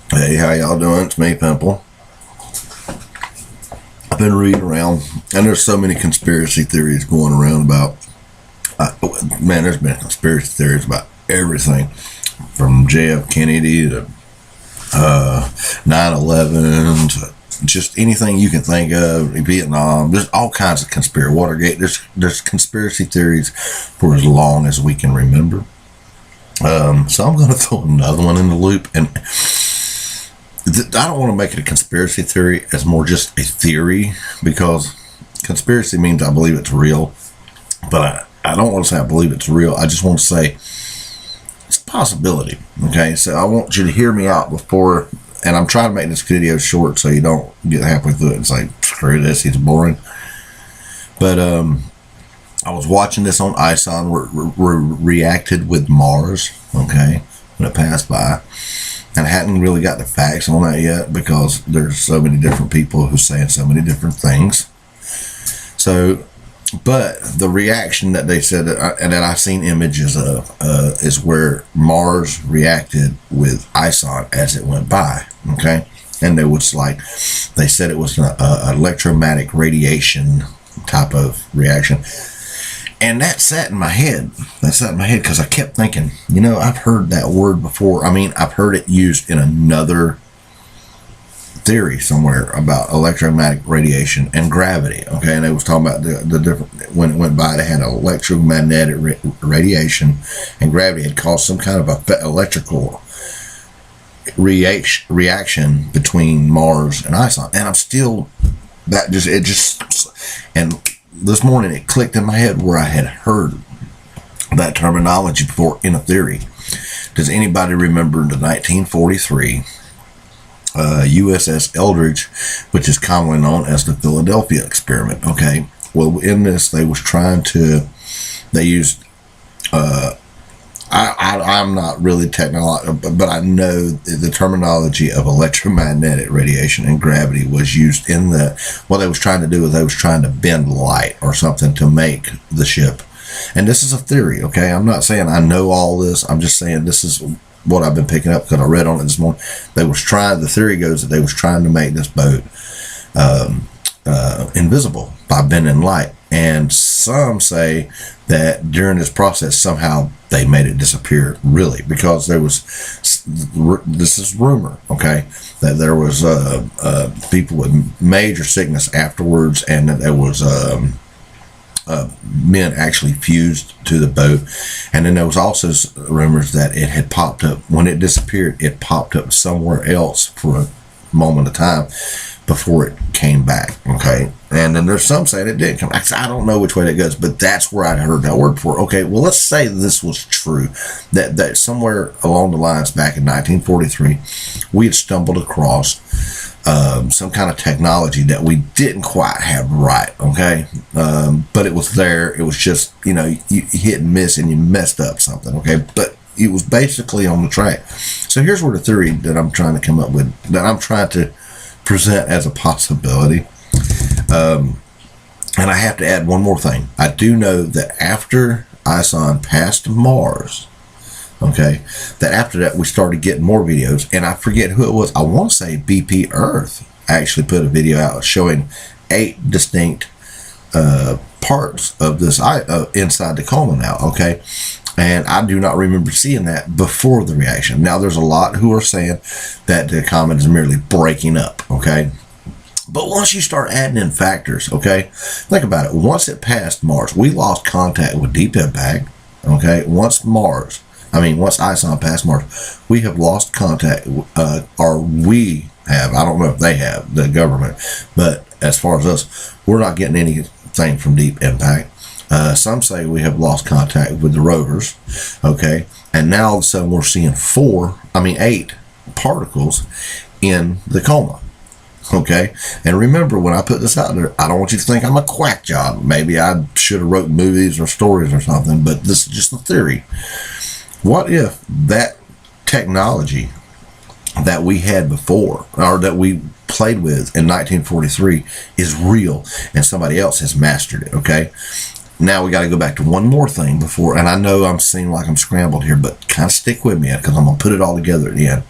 Hey, how y'all doing? It's me, Pimple. I've been reading around, and there's so many conspiracy theories going around about. Man, there's been conspiracy theories about everything, from JF Kennedy to 9/11 to just anything you can think of. Vietnam. There's all kinds of conspiracy. Watergate. There's conspiracy theories for as long as we can remember. So I'm going to throw another one in the loop, and I don't want to make it a conspiracy theory. It's more just a theory, because conspiracy means I believe it's real, but I don't want to say I believe it's real. I just want to say it's a possibility. Okay, so I want you to hear me out before, and I'm trying to make this video short so you don't get halfway through it and say, screw this, he's boring. But I was watching this on Ison where reacted with Mars, okay, when it passed by. And I hadn't really got the facts on that yet, because there's so many different people who saying so many different things. So, but the reaction that they said, and that I've seen images of, is where Mars reacted with Ison as it went by, okay? And there was they said it was an electromagnetic radiation type of reaction. And that sat in my head. Because I kept thinking, I've heard that word before. I mean, I've heard it used in another theory somewhere about electromagnetic radiation and gravity. Okay, and they was talking about the different, when it went by, they had electromagnetic radiation and gravity had caused some kind of a electrical reaction between Mars and Ison. And I'm still, and this morning it clicked in my head where I had heard that terminology before in a theory. Does anybody remember the 1943 USS Eldridge, which is commonly known as the Philadelphia experiment? Okay, well, in this they used I'm not really technological, but I know the terminology of electromagnetic radiation and gravity was used in what they was trying to do is they was trying to bend light or something to make the ship. And this is a theory, okay? I'm not saying I know all this. I'm just saying this is what I've been picking up because I read on it this morning. The theory goes that they was trying to make this boat invisible by bending light. And some say that during this process, somehow they made it disappear, really, because there was, this is rumor, okay, that there was people with major sickness afterwards, and that there was men actually fused to the boat. And then there was also rumors that it had popped up, when it disappeared, it popped up somewhere else for a moment of time before it came back, okay? And then there's some saying it didn't come back. I don't know which way that goes, but that's where I heard that word before. Okay, well, let's say this was true, that somewhere along the lines back in 1943, we had stumbled across some kind of technology that we didn't quite have right, okay? But it was there. It was just, you hit and miss and you messed up something, okay? But it was basically on the track. So here's where the theory that I'm trying to come up with, that I'm trying to present as a possibility. And I have to add one more thing. I do know that after Ison passed Mars, okay, that after that we started getting more videos, and I forget who it was. I want to say BP Earth actually put a video out showing 8 distinct parts of this inside the coma now, okay? And I do not remember seeing that before the reaction. Now, there's a lot who are saying that the comet is merely breaking up, okay? But once you start adding in factors, okay, think about it. Once it passed Mars, we lost contact with Deep Impact, okay? Once Ison passed Mars, we have lost contact, or we have, I don't know if they have, the government, but as far as us, we're not getting anything from Deep Impact. Some say we have lost contact with the rovers, okay? And now all of a sudden we're seeing 8 particles in the coma, okay? And remember, when I put this out there, I don't want you to think I'm a quack job. Maybe I should have wrote movies or stories or something, but this is just a theory. What if that technology that we had before, or that we played with in 1943, is real and somebody else has mastered it, okay? Now we got to go back to one more thing before, and I know I'm seeming like I'm scrambled here, but kind of stick with me because I'm going to put it all together at the end.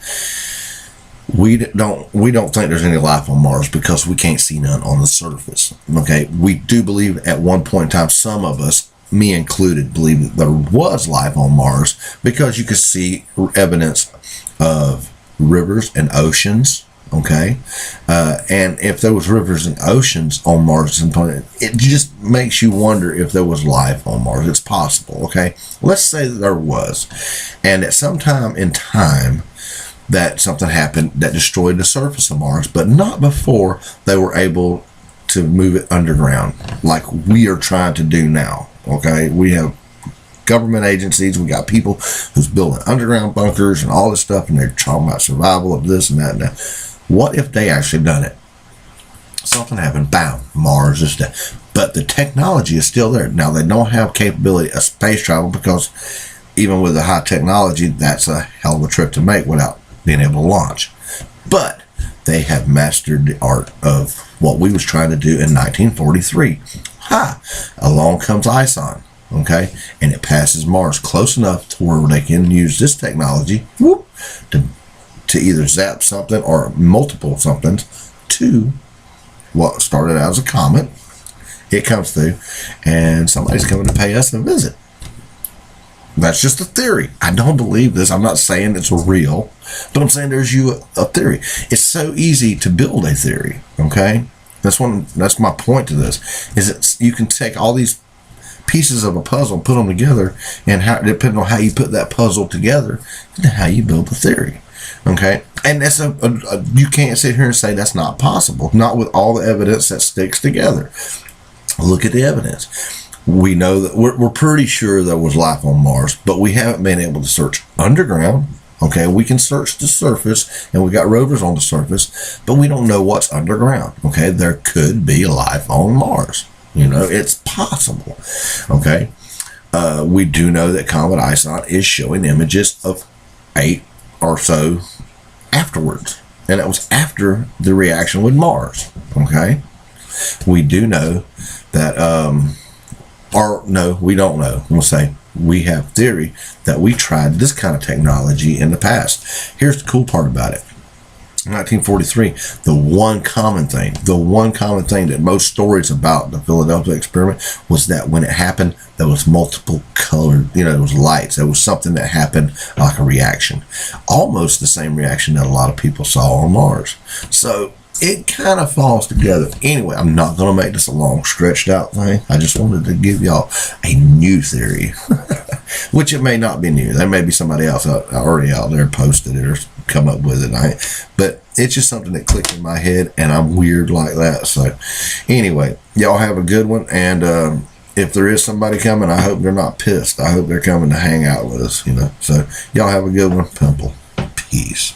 We don't think there's any life on Mars because we can't see none on the surface. Okay, we do believe at one point in time, some of us, me included, believe that there was life on Mars because you could see evidence of rivers and oceans. Okay, and if there was rivers and oceans on Mars, it just makes you wonder if there was life on Mars. It's possible. Okay, let's say that there was, and at some time in time that something happened that destroyed the surface of Mars, but not before they were able to move it underground like we are trying to do now. Okay, we have government agencies, we got people who's building underground bunkers and all this stuff, and they're talking about survival of this and that and that. What if they actually done it? Something happened, bam, Mars is dead. But the technology is still there. Now, they don't have capability of space travel because even with the high technology, that's a hell of a trip to make without being able to launch. But they have mastered the art of what we was trying to do in 1943. Along comes Ison, okay? And it passes Mars close enough to where they can use this technology to either zap something or multiple somethings to what started out as a comet. It comes through, and somebody's coming to pay us a visit. That's just a theory. I don't believe this. I'm not saying it's real, but I'm saying there's a theory. It's so easy to build a theory, okay? That's my point to this, is that you can take all these pieces of a puzzle and put them together, and depending on how you put that puzzle together, how you build the theory. Okay, and that's you can't sit here and say that's not possible. Not with all the evidence that sticks together. Look at the evidence. We know that we're pretty sure there was life on Mars, but we haven't been able to search underground. Okay, we can search the surface, and we got rovers on the surface, but we don't know what's underground. Okay, there could be life on Mars. You know, it's possible. Okay, we do know that Comet Ison is showing images of 8 or so afterwards, and it was after the reaction with Mars. Okay, we do know that or no, we don't know. We'll say we have theory that we tried this kind of technology in the past. Here's the cool part about it. 1943, the one common thing that most stories about the Philadelphia experiment was that when it happened, there was multiple colored, there was lights. There was something that happened like a reaction. Almost the same reaction that a lot of people saw on Mars. So it kind of falls together. Anyway, I'm not going to make this a long, stretched out thing. I just wanted to give y'all a new theory, which it may not be new. There may be somebody else already out there posted it or come up with it. But it's just something that clicked in my head, and I'm weird like that. So anyway, y'all have a good one. And if there is somebody coming, I hope they're not pissed. I hope they're coming to hang out with us, So y'all have a good one. Pimple. Peace.